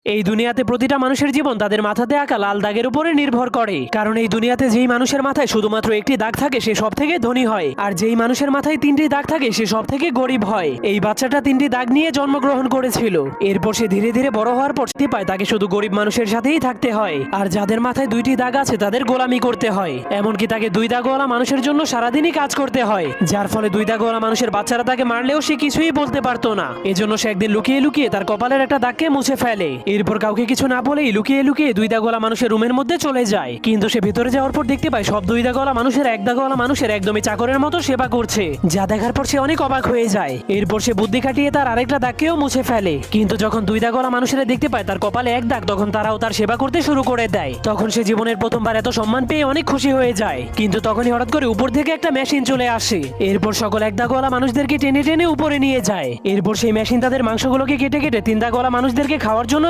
এই দুনিয়াতে প্রতিটা মানুষের জীবন তাদের মাথাতে আঁকা লাল দাগের উপরে নির্ভর করে। কারণ এই দুনিয়াতে যেই মানুষের মাথায় শুধুমাত্র একটি দাগ থাকে সে সব থেকে ধনী হয়, আর যেই মানুষের মাথায় তিনটি দাগ থাকে সে সব থেকে গরিব হয়। এই বাচ্চাটা তিনটি দাগ নিয়ে জন্মগ্রহণ করেছিল। এরপর সে ধীরে ধীরে বড় হওয়ার পর সে পায় তাকে শুধু গরিব মানুষের সাথেই থাকতে হয়, আর যাদের মাথায় দুইটি দাগ আছে তাদের গোলামি করতে হয়। এমনকি তাকে দুই দাগওয়ালা মানুষের জন্য সারাদিনই কাজ করতে হয়, যার ফলে দুই দাগওয়ালা মানুষের বাচ্চারা তাকে মারলেও সে কিছুই বলতে পারতো না। এজন্য সে একদিন লুকিয়ে লুকিয়ে তার কপালের একটা দাগকে মুছে ফেলে। এরপর কাউকে কিছু না বলেই লুকিয়ে লুকিয়ে দুই দাগওয়ালা মানুষের রুমের মধ্যে চলে যায়। কিন্তু সে ভিতরে যাওয়ার পর দেখতে পায় সব দুই দাগওয়ালা মানুষের এক দাগওয়ালা মানুষের একদমই চাকরের মতো সেবা করছে, যা দেখার পর সে অনেক অবাক হয়ে যায়। এরপর সে বুদ্ধি খাটিয়ে তার আরেকটা দাগকেও মুছে ফেলে। কিন্তু যখন দুই দাগওয়ালা মানুষেরা দেখতে পায় তার কপালে এক দাগ, তখন তারাও তার সেবা করতে শুরু করে দেয়। তখন সে জীবনের প্রথমবার এত সম্মান পেয়ে অনেক খুশি হয়ে যায়। কিন্তু তখনই হঠাৎ করে উপর থেকে একটা মেশিন চলে আসে। এরপর সকল এক দাগওয়ালা মানুষদেরকে টেনে টেনে উপরে নিয়ে যায়। এরপর সেই মেশিন তাদের মাংসগুলোকে কেটে কেটে তিন দাগওয়ালা মানুষদেরকে খাওয়ার জন্য